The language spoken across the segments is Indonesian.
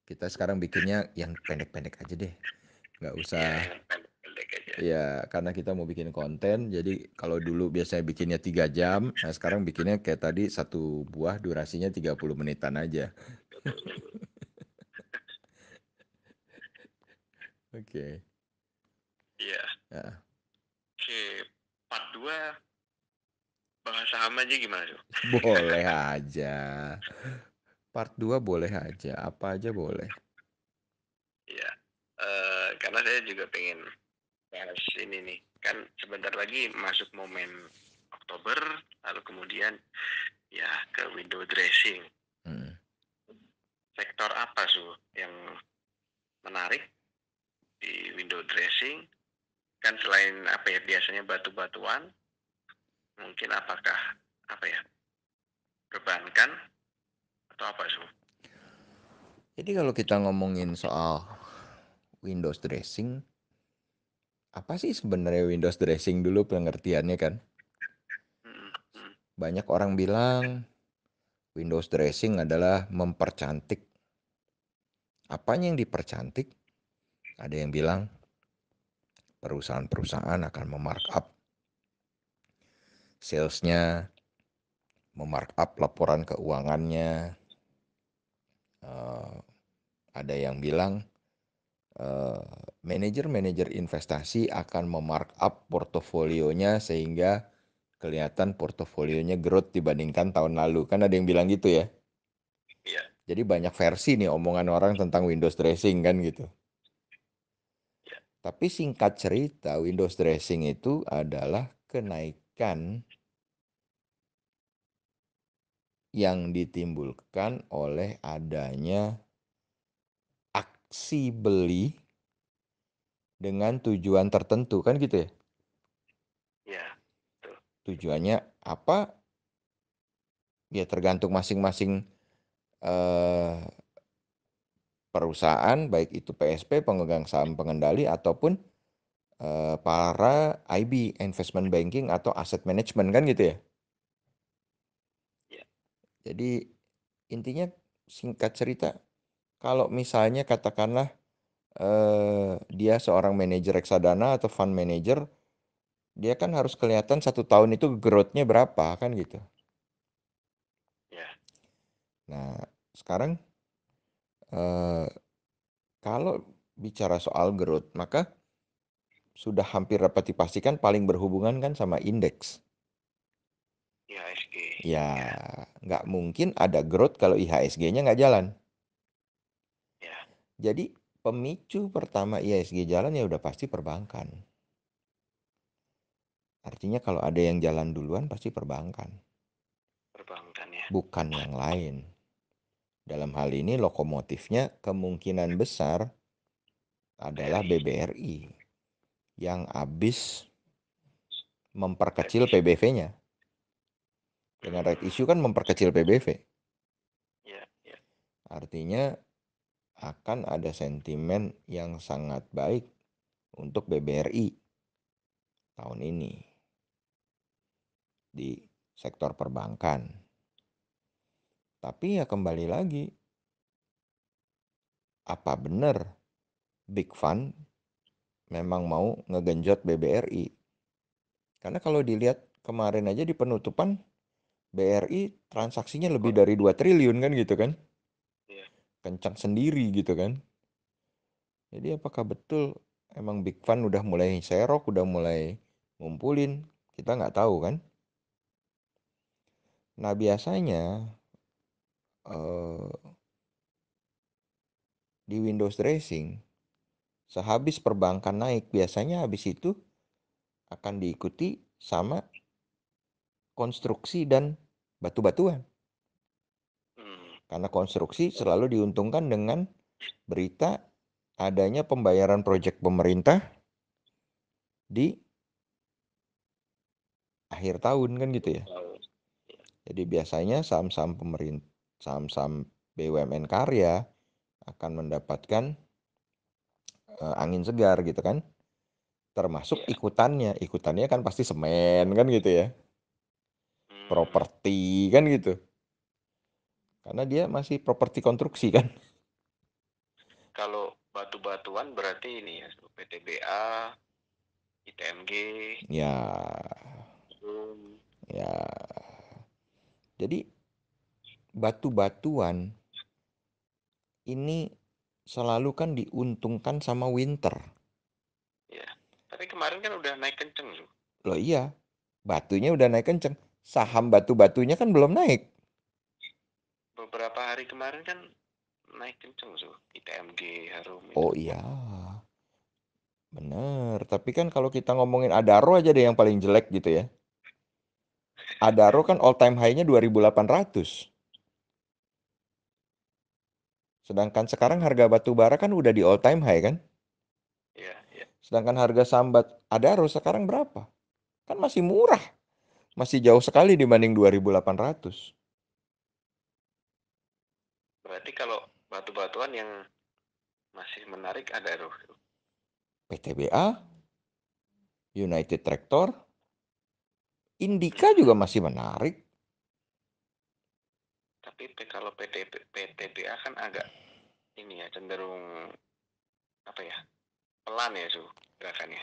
Kita sekarang bikinnya yang pendek-pendek aja deh. Nggak Ya, usah. yang pendek-pendek aja. Ya, karena kita mau bikin konten, jadi kalau dulu biasanya bikinnya 3 jam, nah sekarang bikinnya kayak tadi satu buah durasinya 30 menitan aja. Oke. Iya. Ya, Oke, part 2 bahas saham aja gimana tuh? boleh aja. Part 2 boleh aja, apa aja boleh. Iya. Karena saya juga pengen bahas ini nih. Kan sebentar lagi masuk momen Oktober, lalu kemudian ya ke window dressing. Hmm. Sektor apa tuh yang menarik di window dressing? Kan selain apa ya biasanya batu-batuan, mungkin apakah apa ya perbankan atau apa tuh? Jadi kalau kita ngomongin soal Windows dressing, apa sih sebenarnya Windows dressing dulu pengertiannya kan? Hmm, hmm, Banyak orang bilang Windows dressing adalah mempercantik. Apanya yang dipercantik? Ada yang bilang perusahaan-perusahaan akan memarkup salesnya, memarkup laporan keuangannya. Eh, ada yang bilang manajer-manajer investasi akan memarkup portofolionya sehingga kelihatan portofolionya growth dibandingkan tahun lalu. Kan ada yang bilang gitu ya. iya. Jadi banyak versi nih omongan orang tentang Windows dressing kan gitu. Iya. Tapi singkat cerita, Windows dressing itu adalah kenaikan yang ditimbulkan oleh adanya aksi beli dengan tujuan tertentu kan gitu ya. Iya. Tuh. Tujuannya apa? Ya tergantung masing-masing eh, perusahaan, baik itu PSP, pemegang saham pengendali, ataupun para IB, investment banking atau asset management kan gitu ya. Iya. Jadi intinya singkat cerita, kalau misalnya katakanlah dia seorang manajer reksadana atau fund manager, dia kan harus kelihatan 1 tahun itu growth-nya berapa kan gitu. Iya. Nah sekarang eh, kalau bicara soal growth, maka sudah hampir dapat dipastikan paling berhubungan kan sama indeks. IHSG. Ya, Iya. nggak mungkin ada growth kalau IHSG-nya nggak jalan. Iya. Jadi pemicu pertama IHSG jalan ya udah pasti perbankan. Artinya kalau ada yang jalan duluan pasti perbankan, Perbankan ya. bukan yang lain. Dalam hal ini lokomotifnya kemungkinan besar adalah BRI. BBRI yang habis memperkecil Revisi. PBV-nya. Dengan right issue kan memperkecil PBV. Ya, ya. Artinya akan ada sentimen yang sangat baik untuk BBRI tahun ini di sektor perbankan. Tapi ya kembali lagi, apa benar Big Fund memang mau ngegenjot BBRI? Karena kalau dilihat kemarin aja di penutupan, BRI transaksinya lebih Rekor. dari 2 triliun kan gitu kan. Ya. Kencang sendiri gitu kan. Jadi apakah betul emang Big Fund udah mulai serok, udah mulai ngumpulin? Kita nggak tahu kan. Nah biasanya eh, di Windows Dressing, sehabis perbankan naik, biasanya habis itu akan diikuti sama konstruksi dan batu-batuan. Hmm. Karena konstruksi selalu diuntungkan dengan berita adanya pembayaran proyek pemerintah di akhir tahun kan gitu ya. Tahu. Jadi biasanya saham-saham pemerintah, saham-saham BUMN karya akan mendapatkan angin segar gitu kan. Termasuk Ya. ikutannya kan pasti semen kan gitu ya. properti kan gitu. Karena dia masih properti konstruksi kan. Kalau batu-batuan berarti ini ya, PTBA, ITMG, Ya, Room. ya. Jadi batu-batuan ini selalu kan diuntungkan sama winter. Ya. Tapi kemarin kan udah naik kenceng loh. Loh iya, batunya udah naik kenceng. Saham batu-batunya kan belum naik. Beberapa hari kemarin kan naik kenceng loh. ITMG, Harum itu. Oh iya, bener. Tapi kan kalau kita ngomongin Adaro aja deh yang paling jelek gitu ya. Adaro kan all time high-nya 2.800. Sedangkan sekarang harga batu bara kan udah di all time high kan. Iya, iya. Sedangkan harga sambat Adaro sekarang berapa? Kan masih murah. Masih jauh sekali dibanding 2.800. Berarti kalau batu-batuan yang masih menarik ada loh. PTBA, United Tractor, Indika juga Hmm. masih menarik. Tapi kalau PTBA kan agak ini ya, cenderung apa ya, pelan ya su gerakannya.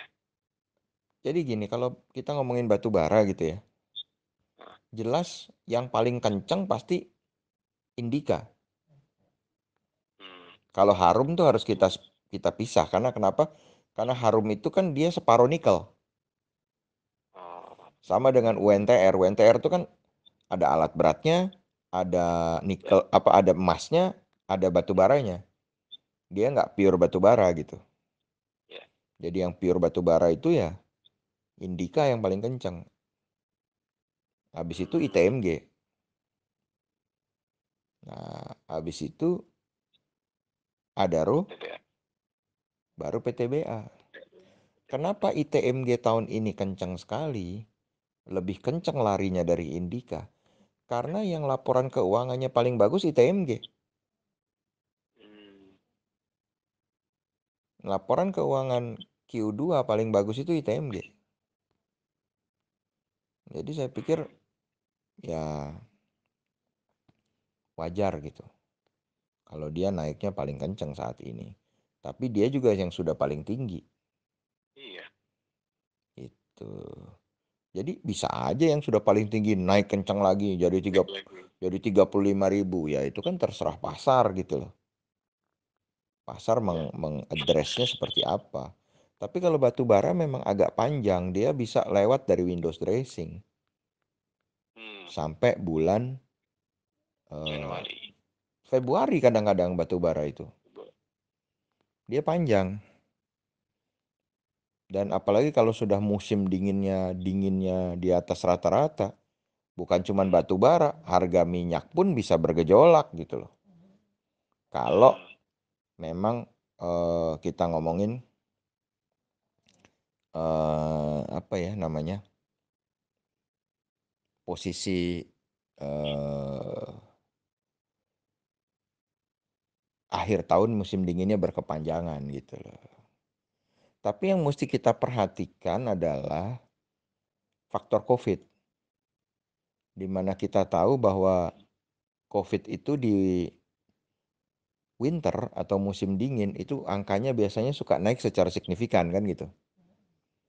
Jadi gini, kalau kita ngomongin batu bara gitu ya, Nah, jelas yang paling kenceng pasti Indika. hmm. Kalau Harum tuh harus kita kita pisah karena kenapa? Karena Harum itu kan dia separuh nikel. Oh, Sama dengan UNTR. UNTR itu kan ada alat beratnya, ada nikel apa ada emasnya, ada batu baranya. Dia nggak pure batu bara gitu. ya. Jadi yang pure batu bara itu ya Indika yang paling kenceng. Habis itu Hmm. ITMG. Nah, habis itu Adaro, PTBA. baru PTBA. Kenapa ITMG tahun ini kenceng sekali? Lebih kenceng larinya dari Indika. Karena yang laporan keuangannya paling bagus ITMG. Hmm. Laporan keuangan Q2 paling bagus itu ITMG. Jadi saya pikir Hmm. ya wajar gitu. Kalau dia naiknya paling kenceng saat ini. Tapi dia juga yang sudah paling tinggi. Iya. Itu. Jadi bisa aja yang sudah paling tinggi naik kenceng lagi Naik lagi. jadi 35.000 ya itu kan terserah pasar gitu loh. Pasar Ya. mengadresnya seperti apa. Tapi kalau batu bara memang agak panjang, dia bisa lewat dari Windows dressing Hmm. sampai bulan eh, Januari. Februari kadang-kadang batu bara itu. Dia panjang. Dan apalagi kalau sudah musim dinginnya di atas rata-rata, bukan cuma Hmm. batu bara, harga minyak pun bisa bergejolak gitu loh. Kalau Hmm. memang kita ngomongin apa ya namanya posisi eh, akhir tahun musim dinginnya berkepanjangan gitu loh. Tapi yang mesti kita perhatikan adalah faktor COVID, di mana kita tahu bahwa COVID itu di winter atau musim dingin itu angkanya biasanya suka naik secara signifikan kan gitu.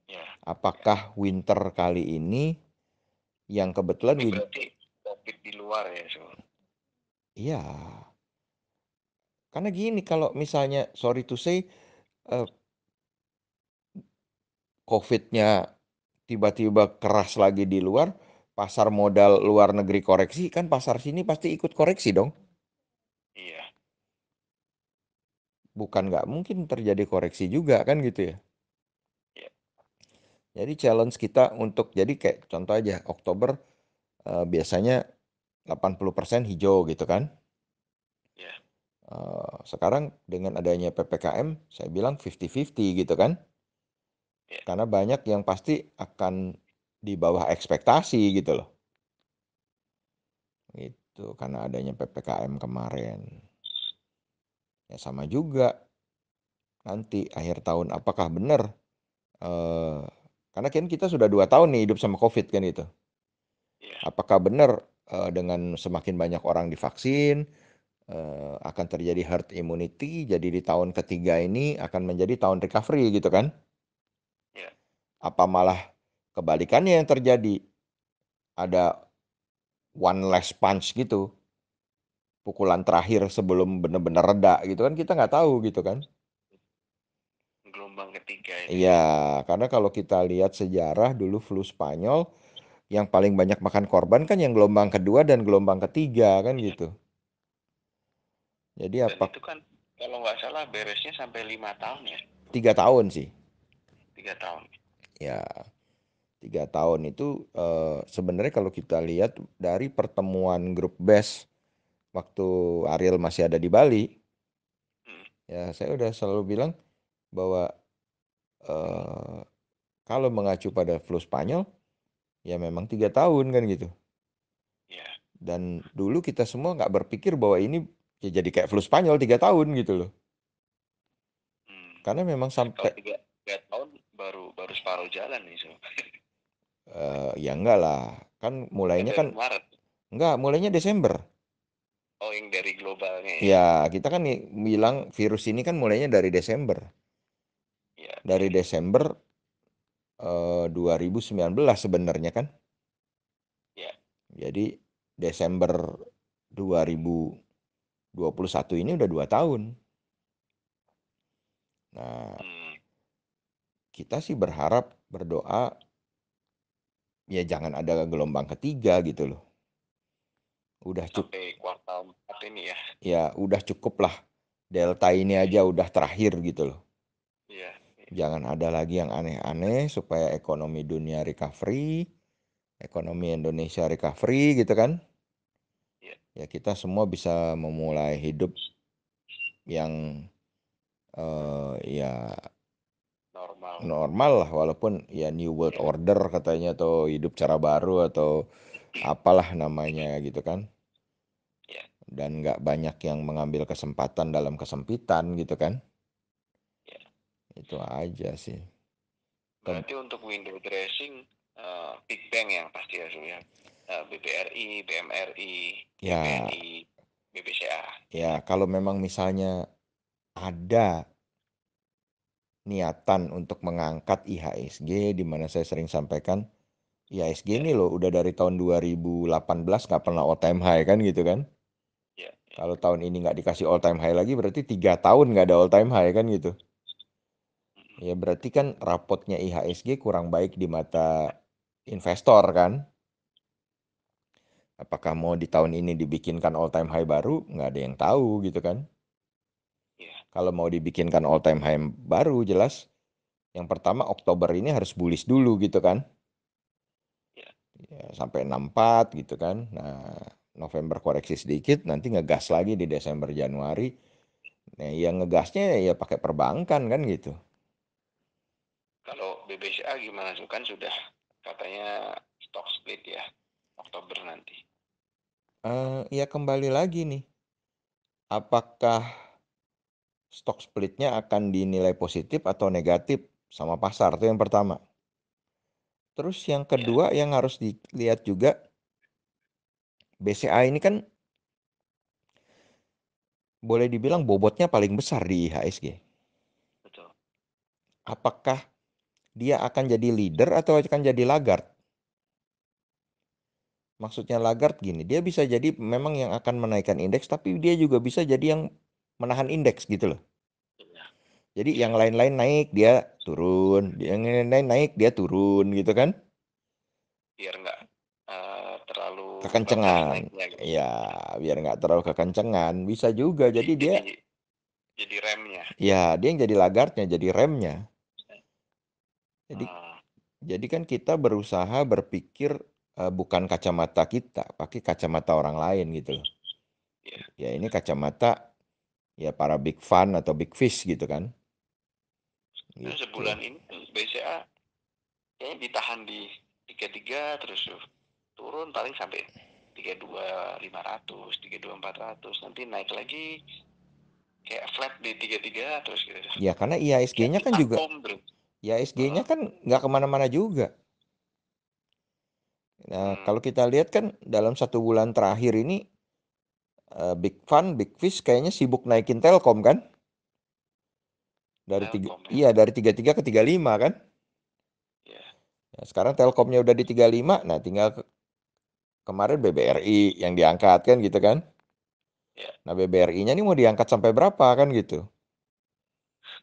Ya. Ya. Apakah winter kali ini yang kebetulan Ini berarti COVID di luar ya su. iya, karena gini kalau misalnya sorry to say eh, COVID-nya tiba-tiba keras lagi di luar, pasar modal luar negeri koreksi, kan pasar sini pasti ikut koreksi dong. Iya. Bukan nggak mungkin terjadi koreksi juga kan gitu ya. Ya. Jadi challenge kita untuk, jadi kayak contoh aja, Oktober biasanya 80% hijau gitu kan. Ya. Sekarang dengan adanya PPKM, saya bilang 50-50 gitu kan. Ya. Karena banyak yang pasti akan di bawah ekspektasi gitu loh. Gitu, karena adanya PPKM kemarin. Ya sama juga nanti akhir tahun apakah benar karena kan kita sudah 2 tahun nih hidup sama COVID kan itu. iya, Apakah benar dengan semakin banyak orang divaksin akan terjadi herd immunity, jadi di tahun ketiga ini akan menjadi tahun recovery gitu kan? iya. Apa malah kebalikannya yang terjadi? Ada one last punch gitu, pukulan terakhir sebelum benar-benar reda gitu kan kita nggak tahu gitu kan. Gelombang ketiga itu Iya, ya. karena kalau kita lihat sejarah dulu flu Spanyol yang paling banyak makan korban kan yang gelombang kedua dan gelombang ketiga kan Iya. gitu. Jadi Dan apa itu kan kalau nggak salah beresnya sampai 5 tahun ya, 3 tahun sih? 3 tahun. Ya, 3 tahun itu sebenarnya kalau kita lihat dari pertemuan grup BES waktu Ariel masih ada di Bali, Hmm, ya saya udah selalu bilang bahwa eh, kalau mengacu pada flu Spanyol, ya memang 3 tahun kan gitu. ya. Dan dulu kita semua nggak berpikir bahwa ini ya jadi kayak flu Spanyol 3 tahun gitu loh. Hmm. Karena memang Kalau sampai 3 tahun baru baru separuh jalan nih so. ya enggak lah, kan Kan mulainya kan dari Maret. enggak, mulainya Desember. Oh, yang dari globalnya ya. Ya, kita kan bilang virus ini kan mulainya dari Desember. Iya, Dari iya, Desember 2019 sebenarnya kan. iya. Jadi Desember 2021 ini udah 2 tahun. Nah, Hmm. kita sih berharap, berdoa, ya jangan ada gelombang ketiga gitu loh. Udah cukup, Sampai kuartal 4 ini ya. ya udah cukup lah. Delta ini Iya, aja udah terakhir gitu loh. iya, iya. Jangan ada lagi yang aneh-aneh supaya ekonomi dunia recovery, ekonomi Indonesia recovery gitu kan. Iya. Ya kita semua bisa memulai hidup yang ya Normal. normal lah walaupun ya New World Iya, Order katanya atau hidup cara baru atau apalah namanya gitu kan. iya, Dan nggak banyak yang mengambil kesempatan dalam kesempitan gitu kan. iya. Itu aja sih. Ke- Berarti untuk window dressing, Big Bang yang pasti ya Sur ya. BBRI, BMRI, ya BBNI, BBCA. ya kalau memang misalnya ada niatan untuk mengangkat IHSG di mana saya sering sampaikan IHSG Ya, ini loh udah dari tahun 2018 nggak pernah all time high kan gitu kan. ya, ya. Kalau tahun ini nggak dikasih all time high lagi berarti 3 tahun nggak ada all time high kan gitu. Mm-mm. Ya berarti kan rapotnya IHSG kurang baik di mata investor kan. Apakah mau di tahun ini dibikinkan all time high baru? Nggak ada yang tahu gitu kan. Ya, Kalau mau dibikinkan all time high baru jelas yang pertama Oktober ini harus bullish dulu gitu kan. ya. Ya, sampai 64 gitu kan. Nah, November koreksi sedikit, nanti ngegas lagi di Desember Januari. Nah, yang ngegasnya ya pakai perbankan kan gitu. Kalau BBCA gimana tuh? Kan sudah katanya stock split ya, Oktober nanti. Ya kembali lagi nih, apakah stock splitnya akan dinilai positif atau negatif sama pasar? Itu yang pertama. Terus yang Ya, kedua yang harus dilihat juga, BCA ini kan boleh dibilang bobotnya paling besar di IHSG. betul. Apakah dia akan jadi leader atau akan jadi laggard? Maksudnya Lagarde gini, dia bisa jadi memang yang akan menaikkan indeks, tapi dia juga bisa jadi yang menahan indeks gitu loh. Ya, Jadi ya. yang lain-lain naik, dia turun. Yang lain-lain naik, dia turun gitu kan. Biar nggak terlalu bablas Kekencengan. naiknya gitu. Ya, biar nggak terlalu kekencengan. Bisa juga. Jadi Jadi dia, jadi jadi remnya. ya dia yang jadi Lagarde-nya, jadi remnya. Jadi, Ah, jadi kan kita berusaha berpikir bukan kacamata kita, pakai kacamata orang lain gitu loh. ya. Ya ini kacamata ya para big fund atau big fish gitu kan. Nah, Gitu. sebulan ini BCA kayaknya ditahan di 33 terus turun paling sampai 32.500, 32.400, nanti naik lagi kayak flat di 33 terus gitu. Ya karena Kayak IHSG-nya kan juga, vakum terus. IHSG-nya Heeh. kan nggak kemana-mana juga. Nah, Hmm. kalau kita lihat kan dalam 1 bulan terakhir ini Big Fun, Big Fish kayaknya sibuk naikin Telkom kan? Dari tiga, Telkom ya. iya dari 33 ke 35 kan? Ya. Nah, sekarang Telkomnya udah di 35, nah tinggal kemarin BBRI yang diangkat kan gitu kan? Ya. Nah BBRI-nya ini mau diangkat sampai berapa kan gitu?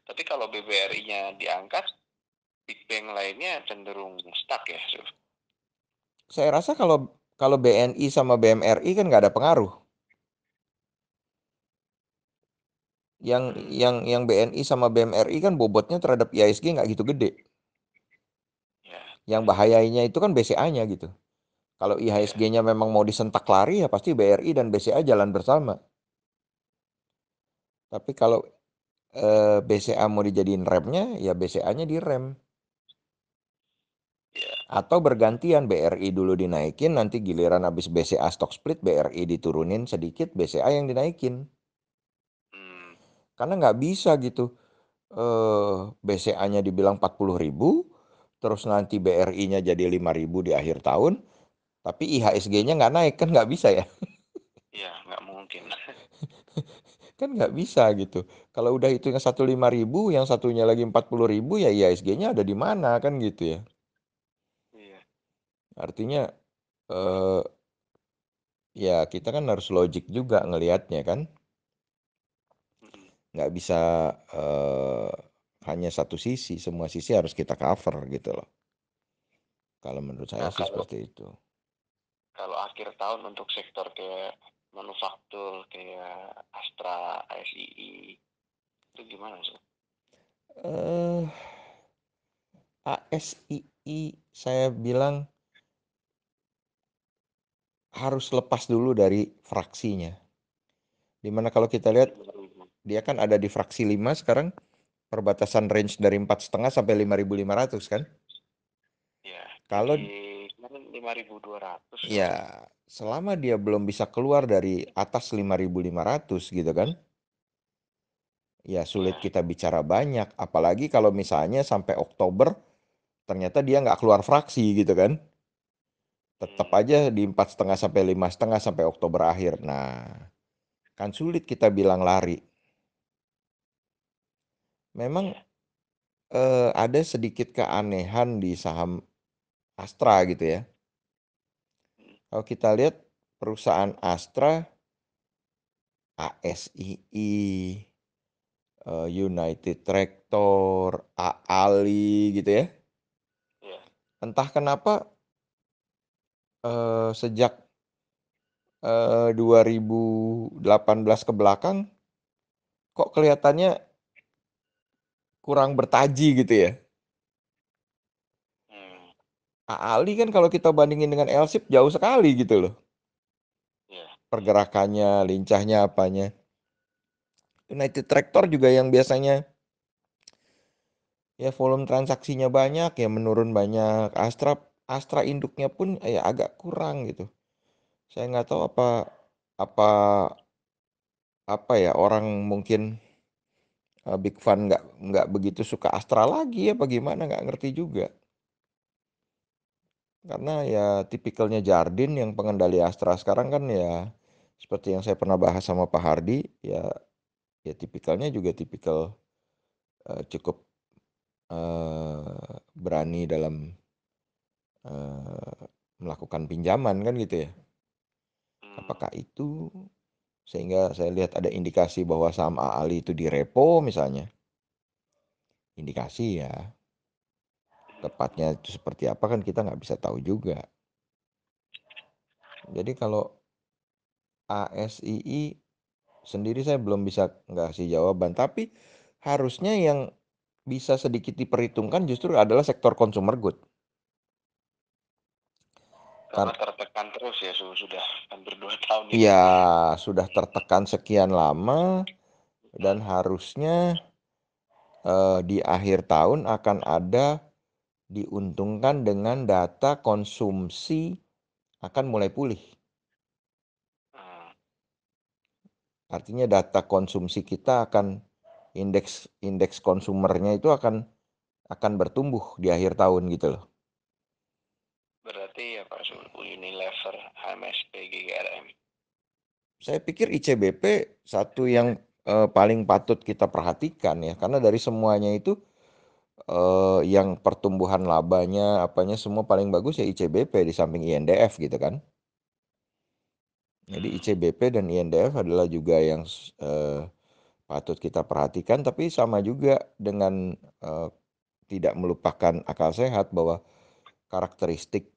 Tapi kalau BBRI-nya diangkat, Big Bang lainnya cenderung stuck ya, Suf. Saya rasa kalau kalau BNI sama BMRI kan nggak ada pengaruh. Yang Hmm. yang BNI sama BMRI kan bobotnya terhadap IHSG nggak gitu gede. Ya. Yang Ya. bahayanya itu kan BCA-nya gitu. Kalau Ya. IHSG-nya memang mau disentak lari ya pasti BRI dan BCA jalan bersama. Tapi kalau BCA mau dijadiin remnya, ya BCA-nya direm. Ya. Atau bergantian BRI dulu dinaikin, nanti giliran habis BCA stock split, BRI diturunin sedikit, BCA yang dinaikin. Hmm. Karena nggak bisa gitu. BCA-nya dibilang 40.000, terus nanti BRI-nya jadi 5.000 di akhir tahun, tapi IHSG-nya nggak naik, kan nggak bisa ya. Ya, nggak mungkin. Kan nggak bisa gitu. Kalau udah itu yang satu 5.000, yang satunya lagi 40.000, ya IHSG-nya ada di mana kan gitu ya. Iya. Artinya eh, ya kita kan harus logik juga ngelihatnya kan. Mm-mm. Nggak bisa eh, hanya satu sisi, semua sisi harus kita cover gitu loh. Kalau menurut saya Nah, sih kalau seperti itu. kalau akhir tahun untuk sektor kayak manufaktur, kayak Astra, ASII, itu gimana sih? eh ASII saya bilang harus lepas dulu dari fraksinya. Dimana kalau kita lihat dia kan ada di fraksi 5 sekarang, perbatasan range dari 4,5 sampai 5.500 kan. Ya, Kalau kemarin 5.200 ya soalnya. selama dia belum bisa keluar dari atas 5.500 gitu kan, ya sulit Ya. kita bicara banyak. Apalagi kalau misalnya sampai Oktober ternyata dia nggak keluar fraksi gitu kan. Tetap Hmm. aja di 4,5 sampai 5,5 sampai Oktober akhir. Nah, kan sulit kita bilang lari. Memang Ya. ada sedikit keanehan di saham Astra gitu ya. Hmm. Kalau kita lihat perusahaan Astra, ASII, United Tractor, Ali gitu ya. Ya. Entah kenapa sejak 2018 ke belakang kok kelihatannya kurang bertaji gitu ya. Hmm. Ali kan kalau kita bandingin dengan Elsip jauh sekali gitu loh. Ya. Ya. Pergerakannya, lincahnya apanya. United Tractor juga yang biasanya ya volume transaksinya banyak ya menurun banyak. Astra Astra induknya pun ya agak kurang gitu. Saya nggak tahu apa apa ya orang mungkin Big Fun nggak begitu suka Astra lagi ya bagaimana nggak ngerti juga. Karena ya tipikalnya Jardine yang pengendali Astra sekarang kan ya seperti yang saya pernah bahas sama Pak Hardi ya ya tipikalnya juga tipikal cukup berani dalam melakukan pinjaman kan gitu ya. Hmm. Apakah itu sehingga saya lihat ada indikasi bahwa saham Ali itu direpo misalnya. Indikasi ya. Tepatnya itu seperti apa kan kita nggak bisa tahu juga. Jadi kalau ASII sendiri saya belum bisa ngasih jawaban. Tapi harusnya yang bisa sedikit diperhitungkan justru adalah sektor consumer good. Karena Kan tertekan terus ya, sudah hampir 2 tahun ini. ya sudah tertekan sekian lama dan Hmm. harusnya di akhir tahun akan ada diuntungkan dengan data konsumsi akan mulai pulih. Hmm. Artinya data konsumsi kita akan indeks indeks konsumernya itu akan bertumbuh di akhir tahun gitu loh. berarti apa, Unilever, HMSP, GGRM. Saya pikir ICBP satu yang paling patut kita perhatikan ya, karena dari semuanya itu yang pertumbuhan labanya apanya semua paling bagus ya ICBP di samping INDF gitu kan. Jadi ICBP dan INDF adalah juga yang patut kita perhatikan, tapi sama juga dengan tidak melupakan akal sehat bahwa karakteristik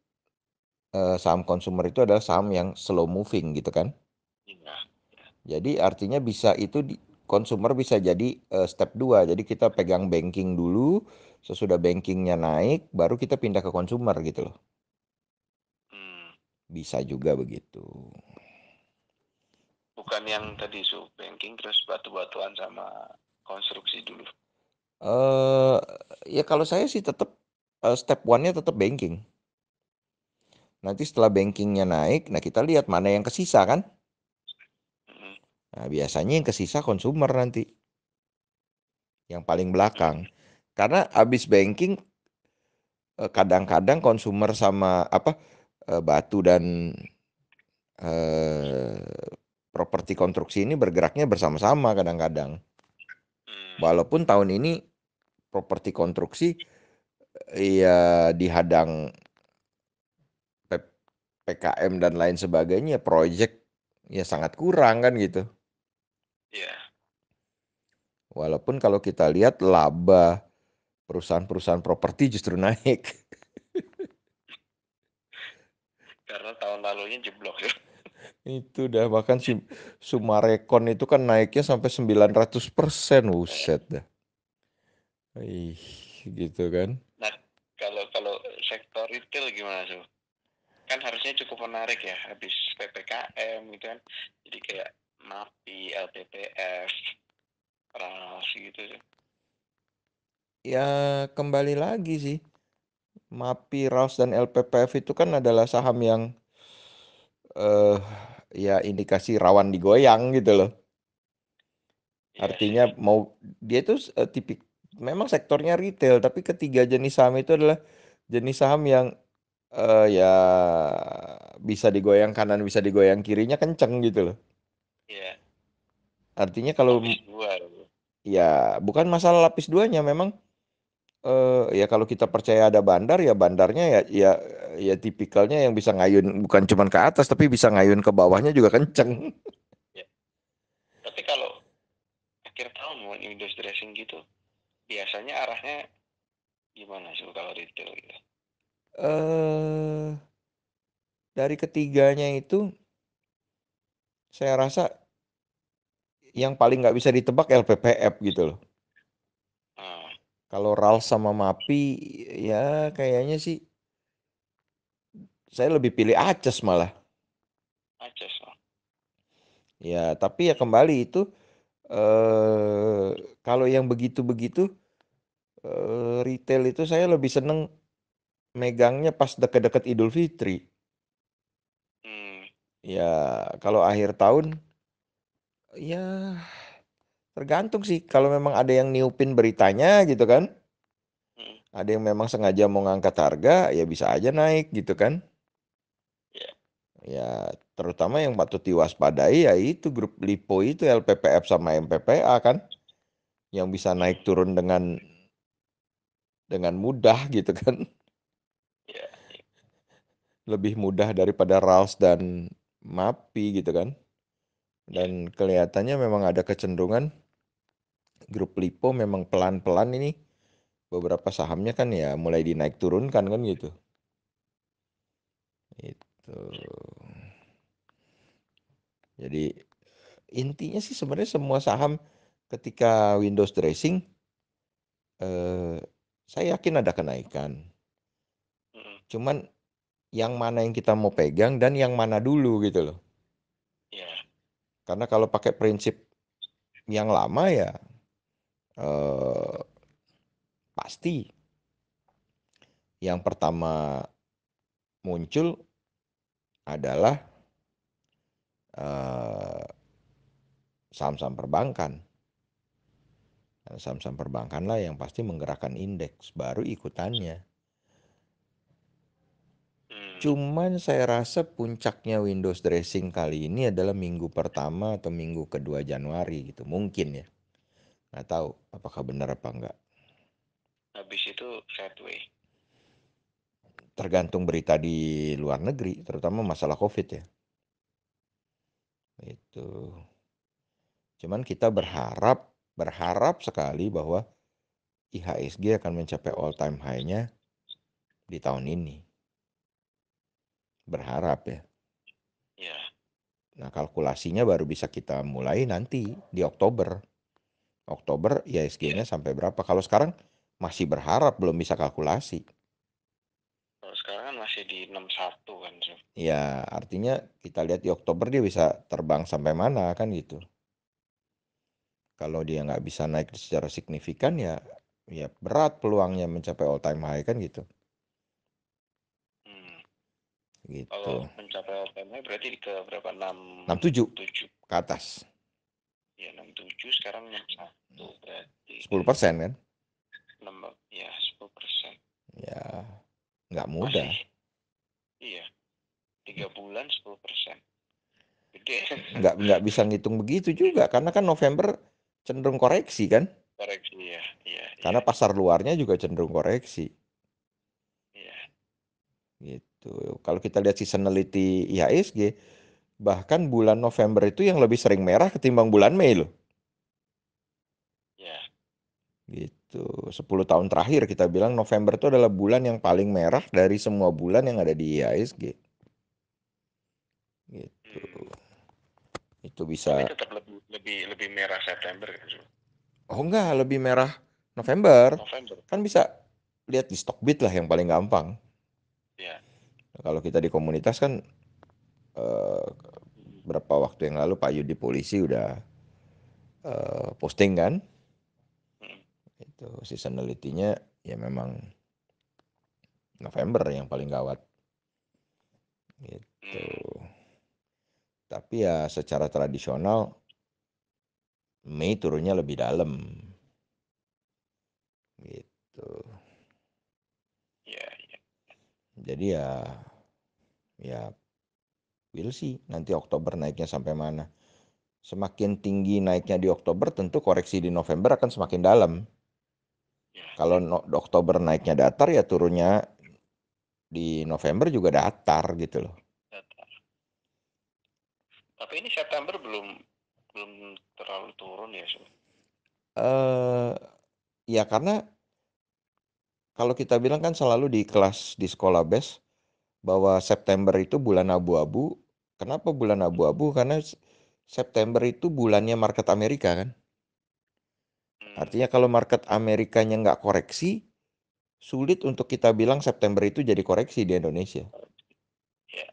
saham konsumer itu adalah saham yang slow moving gitu kan. Iya. Jadi artinya bisa itu konsumer bisa jadi step 2. Jadi kita pegang banking dulu, sesudah bankingnya naik baru kita pindah ke konsumer gitu loh. Hmm. Bisa juga begitu. Bukan yang tadi banking terus batu-batuan sama konstruksi dulu. eh Ya kalau saya sih tetap step one-nya tetap banking. Nanti setelah bankingnya naik, nah kita lihat mana yang kesisa kan. Hmm. Nah biasanya yang kesisa konsumer nanti, yang paling belakang. Hmm. Karena habis banking kadang-kadang konsumer sama apa batu dan properti konstruksi ini bergeraknya bersama-sama kadang-kadang. Hmm. Walaupun tahun ini properti konstruksi ya dihadang PKM dan lain sebagainya, project ya sangat kurang kan gitu. Iya. Walaupun kalau kita lihat laba perusahaan-perusahaan properti justru naik. Karena tahun lalunya jeblok ya. Itu udah bahkan si Sumarekon itu kan naiknya sampai 900%, buset dah. Ih, gitu kan. Nah, kalau kalau sektor retail gimana tuh? Kan harusnya cukup menarik ya habis PPKM gitu kan. Jadi kayak MAPI, LPPF, RAS gitu tuh. Ya kembali lagi sih. MAPI, RALS, dan LPPF itu kan adalah saham yang eh ya indikasi rawan digoyang gitu loh. Iya sih. Artinya mau dia itu tipik memang sektornya retail, tapi ketiga jenis saham itu adalah jenis saham yang ya bisa digoyang kanan, bisa digoyang kirinya kenceng gitu loh. Iya. Artinya kalau Lapis dua gitu. ya bukan masalah lapis duanya, memang ya kalau kita percaya ada bandar ya bandarnya ya tipikalnya yang bisa ngayun bukan cuman ke atas tapi bisa ngayun ke bawahnya juga kenceng. Ya. Tapi kalau akhir tahun mau Windows dressing gitu, biasanya arahnya gimana sih kalau retail gitu? eh dari ketiganya itu saya rasa yang paling nggak bisa ditebak LPPF gitu loh. Ah, Kalau RAL sama MAPI ya kayaknya sih saya lebih pilih Aces malah. aja so. Ya, tapi ya kembali itu eh kalau yang begitu-begitu retail itu saya lebih seneng megangnya pas deket-deket Idul Fitri. Hmm. Ya, kalau akhir tahun ya tergantung sih. Kalau memang ada yang niupin beritanya gitu kan. Hmm. Ada yang memang sengaja mau ngangkat harga, ya bisa aja naik gitu kan. Ya. Ya, terutama yang patut diwaspadai ya itu grup LIPO itu LPPF sama MPPA kan yang bisa naik Hmm. turun dengan mudah gitu kan. Ya. Lebih mudah daripada RALS dan MAPI gitu kan. Ya. Dan kelihatannya memang ada kecenderungan grup LIPO memang pelan-pelan ini beberapa sahamnya kan ya mulai dinaik turunkan kan gitu. Itu. Jadi intinya sih sebenarnya semua saham ketika Windows dressing eh, saya yakin ada kenaikan. Hmm. Cuman yang mana yang kita mau pegang dan yang mana dulu gitu loh. Ya. Karena kalau pakai prinsip yang lama ya eh, pasti yang pertama muncul adalah eh, saham-saham perbankan. Nah, saham-saham perbankan lah yang pasti menggerakkan indeks, baru ikutannya. Cuman saya rasa puncaknya Windows dressing kali ini adalah minggu pertama atau minggu kedua Januari gitu. Mungkin ya. Nggak tahu apakah benar apa enggak. Habis itu Fedway. Tergantung berita di luar negeri, terutama masalah COVID ya. Itu. Cuman kita berharap sekali bahwa IHSG akan mencapai all time high-nya di tahun ini. Berharap ya. Ya. Nah, kalkulasinya baru bisa kita mulai nanti di Oktober. Oktober Ya. IHSG-nya sampai berapa? Kalau sekarang masih berharap, belum bisa kalkulasi. Kalau sekarang kan masih di 61 kan, Su. Ya, artinya kita lihat di Oktober dia bisa terbang sampai mana kan gitu. Kalau dia nggak bisa naik secara signifikan ya berat peluangnya mencapai all time high kan gitu. Hmm. Gitu. Kalau mencapai all time high berarti ke berapa? 67 67. ke atas. Ya, 67 sekarang 61 berarti 10% kan? 6, ya 10%. Ya, nggak Masih, mudah. iya, 3 bulan 10%. Gede. Nggak bisa ngitung begitu juga karena kan November cenderung koreksi kan? Koreksi ya, iya, iya, Karena pasar luarnya juga cenderung koreksi. iya, Gitu. Kalau kita lihat seasonality IHSG, bahkan bulan November itu yang lebih sering merah ketimbang bulan Mei loh. iya, Gitu. 10 tahun terakhir kita bilang November itu adalah bulan yang paling merah dari semua bulan yang ada di IHSG. Gitu. hmm. Itu Tapi bisa. tetap lebih lebih lebih merah September kan, Su? Oh enggak, lebih merah November. November, Kan bisa lihat di Stockbit lah yang paling gampang. ya. Kalau kita di komunitas kan eh, Hmm. berapa waktu yang lalu Pak Yudi Polisi udah posting kan. Hmm. Itu seasonality-nya ya memang November yang paling gawat. Gitu. Hmm. Tapi ya secara tradisional Mei turunnya lebih dalam. Gitu. Ya, ya. Jadi ya we'll see nanti Oktober naiknya sampai mana. Semakin tinggi naiknya di Oktober, tentu koreksi di November akan semakin dalam. Ya, Kalau Oktober naiknya datar, ya turunnya di November juga datar gitu loh. datar. Tapi ini September belum belum terlalu turun ya, Su? Eh ya karena kalau kita bilang kan selalu di kelas di sekolah base bahwa September itu bulan abu-abu. Kenapa bulan abu-abu? Karena September itu bulannya market Amerika kan. Hmm. Artinya kalau market Amerikanya nggak koreksi, sulit untuk kita bilang September itu jadi koreksi di Indonesia. Ya,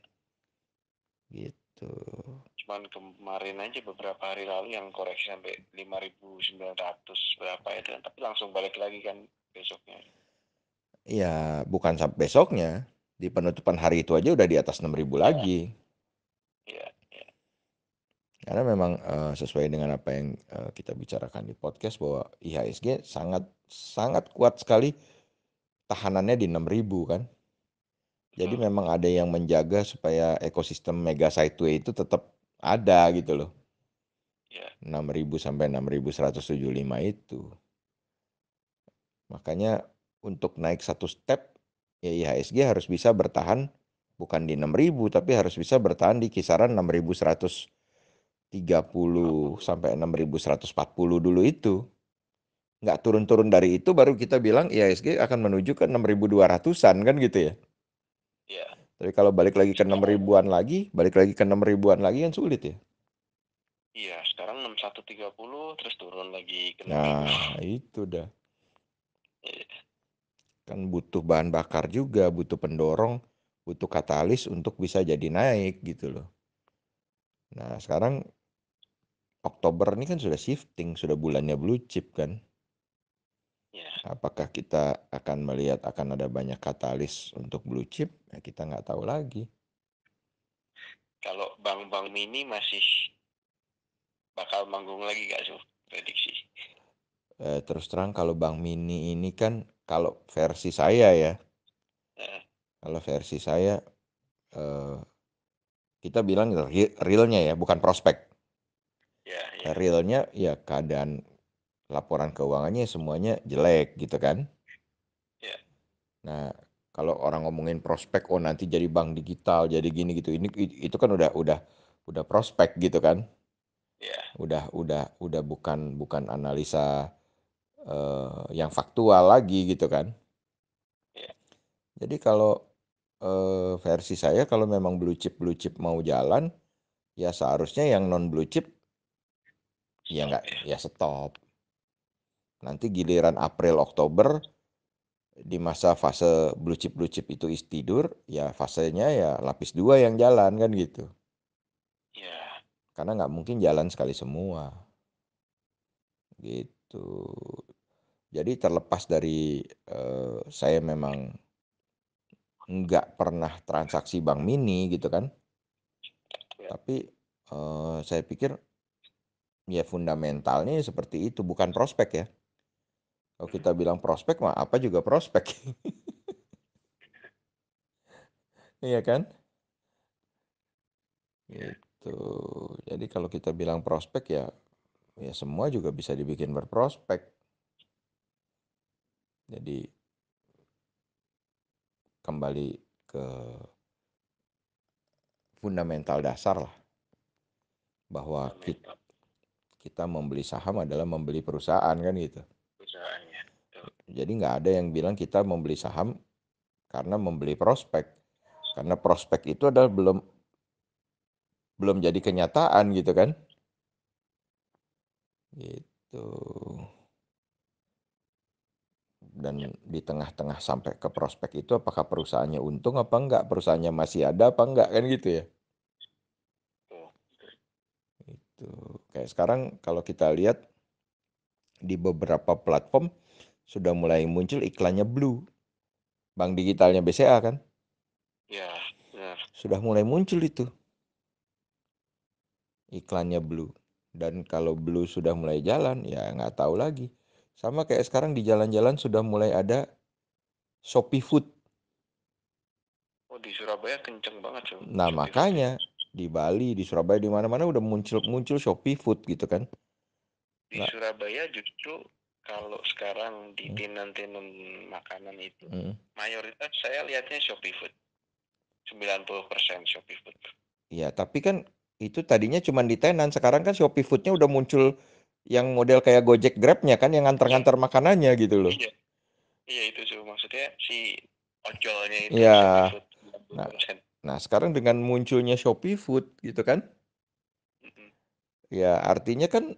Gitu. cuman kemarin aja beberapa hari lalu yang koreksi sampai 5.900 berapa itu kan, tapi langsung balik lagi kan besoknya. Ya bukan sampai besoknya. Di penutupan hari itu aja udah di atas 6.000 Ya, lagi. ya, ya. Karena memang sesuai dengan apa yang kita bicarakan di podcast bahwa IHSG sangat sangat kuat sekali tahanannya di 6.000 kan. Jadi Betul. memang ada yang menjaga supaya ekosistem mega sideway itu tetap ada gitu loh. Ya, 6.000 sampai 6.175 itu. Makanya untuk naik satu step ya IHSG harus bisa bertahan bukan di 6.000 tapi harus bisa bertahan di kisaran 6.130 50. sampai Ya, 6.140 dulu itu. Nggak turun-turun dari itu baru kita bilang IHSG akan menuju ke 6.200-an kan gitu ya. ya. Tapi kalau balik lagi ke 6 Sekarang, ribuan lagi, balik lagi ke 6 ribuan lagi kan sulit ya. iya, sekarang 6130 terus turun lagi ke 6.000. Nah, itu dah. Iya. Kan butuh bahan bakar juga, butuh pendorong, butuh katalis untuk bisa jadi naik gitu loh. Nah, sekarang Oktober ini kan sudah shifting, sudah bulannya blue chip kan. Ya. Apakah kita akan melihat akan ada banyak katalis untuk blue chip? Ya, kita nggak tahu lagi. Kalau bank-bank mini masih bakal manggung lagi gak, Su? Prediksi. Terus terang kalau Bank Mini ini kan kalau versi saya ya, Eh, kalau versi saya kita bilang realnya ya, bukan prospek. Ya, ya, Realnya ya keadaan laporan keuangannya semuanya jelek gitu kan. ya, Nah, kalau orang ngomongin prospek, oh nanti jadi bank digital, jadi gini gitu. Itu kan udah prospek gitu kan. ya, Udah bukan analisa yang faktual lagi gitu kan. ya. Jadi kalau versi saya kalau memang blue chip mau jalan, ya seharusnya yang non blue chip ya Stop nggak ya. ya stop. Nanti giliran April Oktober di masa fase blue chip itu tidur, ya fasenya ya lapis 2 yang jalan kan gitu. Ya, Karena nggak mungkin jalan sekali semua gitu. Jadi terlepas dari saya memang nggak pernah transaksi bank mini gitu kan. ya. Tapi saya pikir ya fundamentalnya seperti itu, bukan prospek ya. Kalau kita bilang prospek mah apa juga prospek. Iya kan? Ya, Gitu. Jadi kalau kita bilang prospek ya semua juga bisa dibikin berprospek. Jadi kembali ke fundamental dasar lah, bahwa fundamental kita membeli saham adalah membeli perusahaan kan gitu. perusahaannya. Tuh. Jadi nggak ada yang bilang kita membeli saham karena membeli prospek. Karena prospek itu adalah belum jadi kenyataan gitu kan. Gitu. Dan Ya, di tengah-tengah sampai ke prospek itu apakah perusahaannya untung apa enggak, perusahaannya masih ada apa enggak kan gitu ya. tuh. Itu kayak sekarang kalau kita lihat di beberapa platform sudah mulai muncul iklannya Blue, bank digitalnya BCA kan, Ya, benar. sudah mulai muncul itu iklannya Blue. Dan kalau Blue sudah mulai jalan ya nggak tahu lagi. Sama kayak sekarang di jalan-jalan sudah mulai ada Shopee Food. Oh, di Surabaya kenceng banget tuh Nah Shopee Food ya. makanya di Bali, di Surabaya, di mana-mana udah muncul Shopee Food gitu kan. Di Nah, Surabaya justru kalau sekarang di mm, tenan-tenan makanan itu mm. mayoritas saya lihatnya Shopee Food. 90% Shopee Food. Ya tapi kan itu tadinya cuma di tenan, sekarang kan Shopee Foodnya udah muncul yang model kayak Gojek Grabnya kan, yang Iya, nganter-nganter makanannya gitu loh. iya, iya itu tuh maksudnya si ojolnya itu Shopee Ya, Food nah, 90%. nah sekarang dengan munculnya Shopee Food gitu kan, Mm-mm. ya artinya kan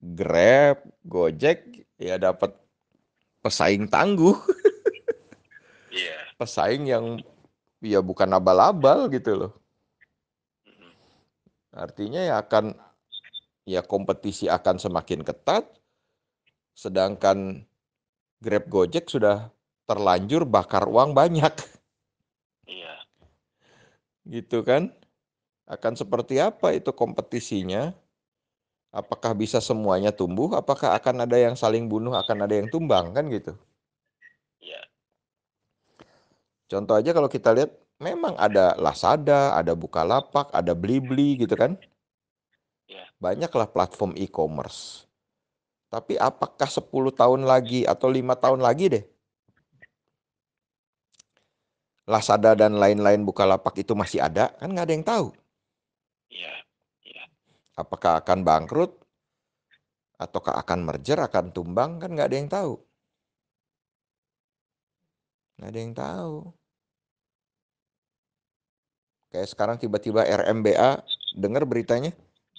Grab, Gojek ya dapat pesaing tangguh, Iya. pesaing yang ya bukan abal-abal gitu loh. Mm-mm. Artinya ya kompetisi akan semakin ketat, sedangkan Grab Gojek sudah terlanjur bakar uang banyak Iya, gitu kan. Akan seperti apa itu kompetisinya? Apakah bisa semuanya tumbuh? Apakah akan ada yang saling bunuh, akan ada yang tumbang kan gitu. iya, Contoh aja kalau kita lihat memang ada Lazada, ada Bukalapak, ada Blibli gitu kan. iya. Banyaklah platform e-commerce. Tapi apakah 10 tahun lagi atau 5 tahun lagi deh, Lazada dan lain-lain Bukalapak itu masih ada? Kan nggak ada yang tahu. Iya, iya, Apakah akan bangkrut? Ataukah akan merger, akan tumbang? Kan nggak ada yang tahu. Nggak ada yang tahu. Kayak sekarang tiba-tiba RMBA, dengar beritanya?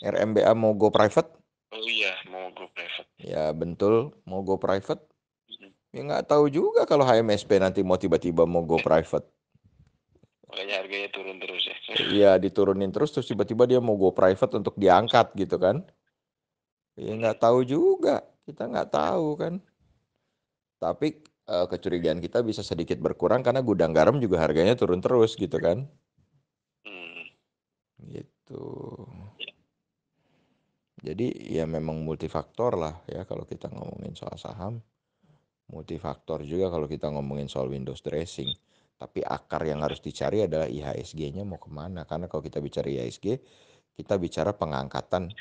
RMBA mau go private? oh iya mau go private. Ya betul, mau go private. Mm. Ya nggak tahu juga kalau HMSP nanti mau tiba-tiba mau go private. Makanya harganya turun terus ya. Iya diturunin terus tiba-tiba dia mau go private untuk diangkat gitu kan. Ya Mm. nggak tahu juga, kita nggak tahu kan. Tapi kecurigaan kita bisa sedikit berkurang karena gudang garam juga harganya turun terus gitu kan. Mm. Gitu. Jadi ya memang multifaktor lah ya kalau kita ngomongin soal saham. Multifaktor juga kalau kita ngomongin soal Windows dressing. Tapi akar yang harus dicari adalah IHSG-nya mau kemana. Karena kalau kita bicara IHSG, kita bicara pengangkatan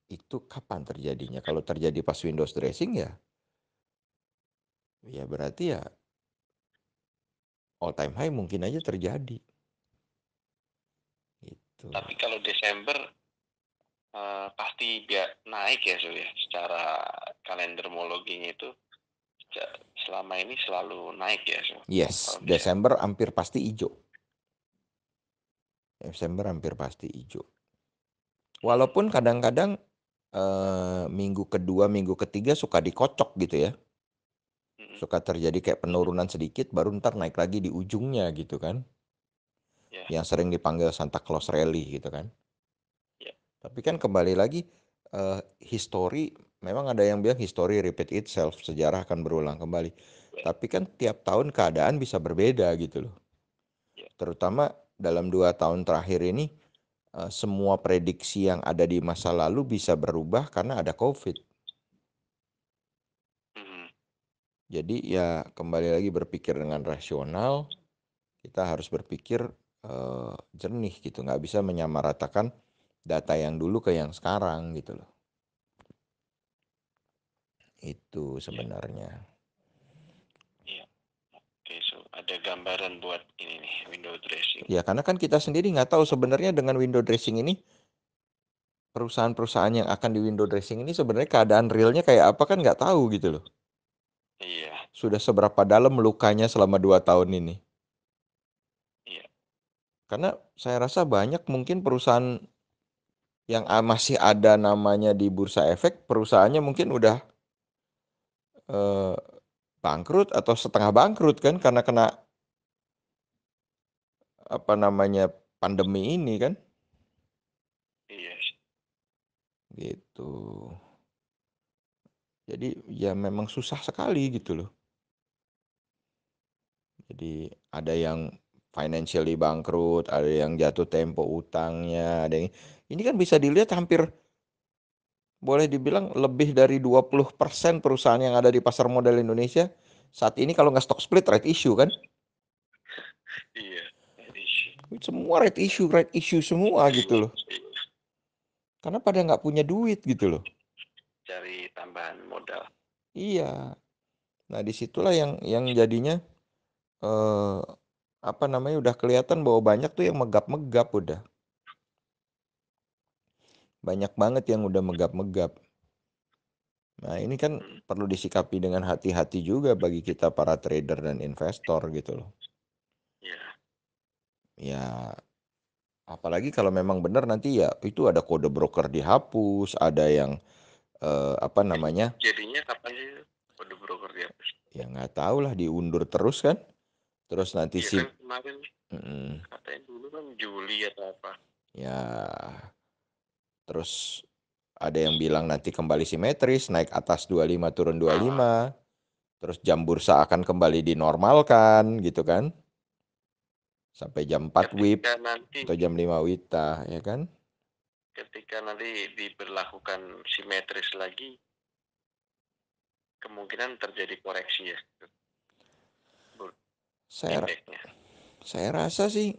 itu kapan terjadinya. Kalau terjadi pas Windows dressing ya berarti ya all time high mungkin aja terjadi. Gitu. Tapi kalau Desember pasti naik ya Sul ya. Secara kalendermologinya itu selama ini selalu naik ya Sul. Yes, Kalau Desember hampir pasti hijau. Desember hampir pasti hijau. Walaupun kadang-kadang minggu kedua, minggu ketiga suka dikocok gitu ya. Suka terjadi kayak penurunan sedikit, baru ntar naik lagi di ujungnya gitu kan. Ya. Yang sering dipanggil Santa Claus Rally gitu kan. Ya. Tapi kan kembali lagi, history, memang ada yang bilang history repeat itself, sejarah akan berulang kembali. Ya. Tapi kan tiap tahun keadaan bisa berbeda gitu loh. Ya. Terutama dalam 2 tahun terakhir ini, semua prediksi yang ada di masa lalu bisa berubah karena ada COVID. Jadi ya kembali lagi berpikir dengan rasional, kita harus berpikir jernih gitu, nggak bisa menyamaratakan data yang dulu ke yang sekarang gitu loh. Itu sebenarnya. Iya. Oke, so ada gambaran buat ini nih, window dressing. Ya karena kan kita sendiri nggak tahu sebenarnya dengan window dressing ini, perusahaan-perusahaan yang akan di window dressing ini sebenarnya keadaan realnya kayak apa kan nggak tahu gitu loh. Iya. Sudah seberapa dalam lukanya selama 2 tahun ini. Iya. Karena saya rasa banyak mungkin perusahaan yang masih ada namanya di Bursa Efek, perusahaannya mungkin udah bangkrut atau setengah bangkrut kan karena kena pandemi ini kan. Iya. Gitu. Jadi ya memang susah sekali gitu loh. Jadi ada yang financially bangkrut, ada yang jatuh tempo utangnya, ada yang ini kan bisa dilihat hampir boleh dibilang lebih dari 20% perusahaan yang ada di pasar modal Indonesia saat ini kalau nggak stock split right issue kan. Iya. Semua right issue semua gitu loh. Karena pada nggak punya duit gitu loh. Cari tambahan modal. Iya. Nah disitulah yang jadinya udah kelihatan bahwa banyak tuh yang megap-megap udah. Banyak banget yang udah megap-megap. Nah ini kan perlu disikapi dengan hati-hati juga bagi kita para trader dan investor gitu loh. Iya. Ya apalagi kalau memang benar nanti ya itu ada kode broker dihapus, ada yang Jadinya kapan sih kode broker dihapus? ya nggak tahu lah diundur terus kan. Terus nanti Iya kan kemarin katanya dulu kan Juli atau apa. ya terus ada yang bilang nanti kembali simetris, naik atas 25 turun 25. Terus jam bursa akan kembali dinormalkan gitu kan. Sampai jam 4 WIB Ketika nanti atau jam 5 WITA ya kan. ketika nanti diberlakukan simetris lagi, kemungkinan terjadi koreksi ya Saya indeksnya. saya rasa sih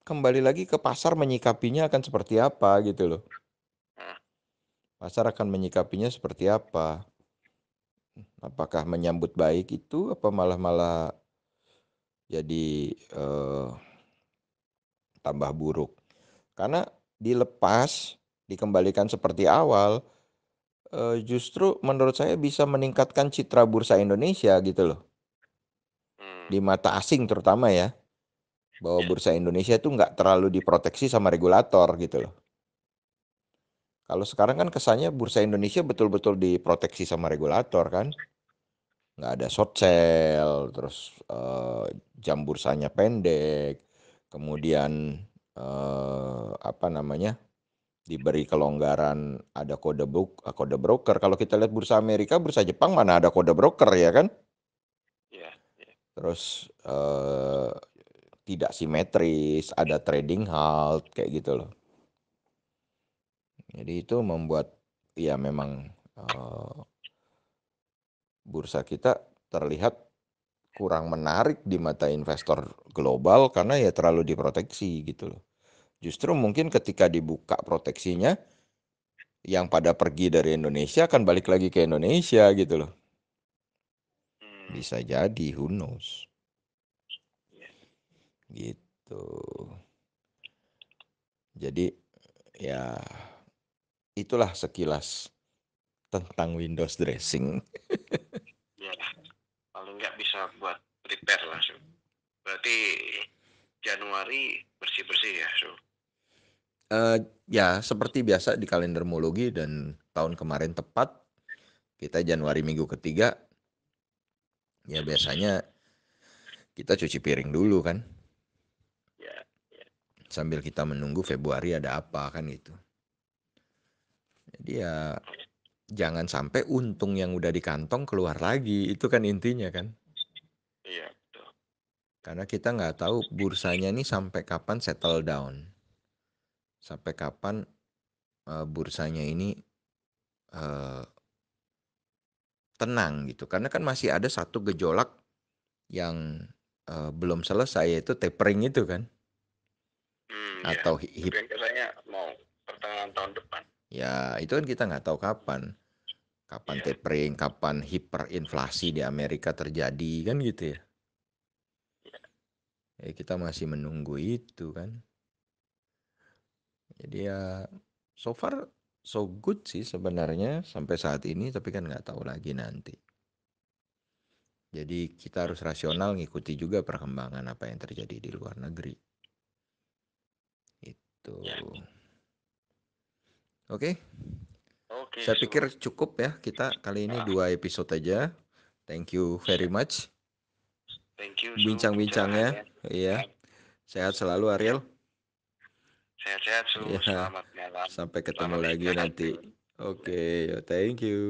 kembali lagi ke pasar menyikapinya akan seperti apa gitu loh. Nah, Pasar akan menyikapinya seperti apa? Apakah menyambut baik itu apa malah jadi tambah buruk? Karena dilepas, dikembalikan seperti awal, justru menurut saya bisa meningkatkan citra bursa Indonesia gitu loh. Di mata asing terutama ya. Bahwa bursa Indonesia itu nggak terlalu diproteksi sama regulator gitu loh. Kalau sekarang kan kesannya bursa Indonesia betul-betul diproteksi sama regulator kan. Nggak ada short sale, terus jam bursanya pendek, kemudian diberi kelonggaran ada kode broker. Kalau kita lihat bursa Amerika, bursa Jepang mana ada kode broker ya kan? Iya. Terus tidak simetris, ada trading halt kayak gitu loh. Jadi itu membuat ya memang bursa kita terlihat kurang menarik di mata investor global karena ya terlalu diproteksi gitu loh. Justru mungkin ketika dibuka proteksinya, yang pada pergi dari Indonesia akan balik lagi ke Indonesia gitu loh. Hmm, Bisa jadi, who knows. iya. Gitu. Jadi ya itulah sekilas tentang Windows dressing. Ya, paling nggak bisa buat prepare langsung. Berarti Januari bersih-bersih ya, so. Ya seperti biasa di kalendermologi dan tahun kemarin tepat kita Januari minggu ketiga ya biasanya kita cuci piring dulu kan Ya, ya. sambil kita menunggu Februari ada apa kan gitu. Jadi ya jangan sampai untung yang udah di kantong keluar lagi itu kan intinya kan. Iya, betul. Karena kita nggak tahu bursanya ini sampai kapan settle down. Sampai kapan bursanya ini eh, tenang gitu. Karena kan masih ada satu gejolak yang belum selesai yaitu tapering itu kan. Ya. Atau Tapi yang katanya mau pertengahan tahun depan. ya itu kan kita nggak tahu kapan. Kapan Iya. tapering, kapan hiperinflasi di Amerika terjadi kan gitu ya. Iya. Ya kita masih menunggu itu kan. Jadi ya so far so good sih sebenarnya sampai saat ini tapi kan nggak tahu lagi nanti. Jadi kita harus rasional ngikuti juga perkembangan apa yang terjadi di luar negeri. Itu. Ya. Oke, Oke, saya pikir so. cukup ya kita kali ini Ah, 2 episode aja. Thank you very siap. much Thank you, so, bincang-bincangnya. pencerahannya. Iya, Ya. sehat selalu Ya. Ariel. Sehat-sehat, so. Iya, Selamat malam. sampai ketemu Selamat lagi istirahat, nanti. so. Ya. Oke, thank you.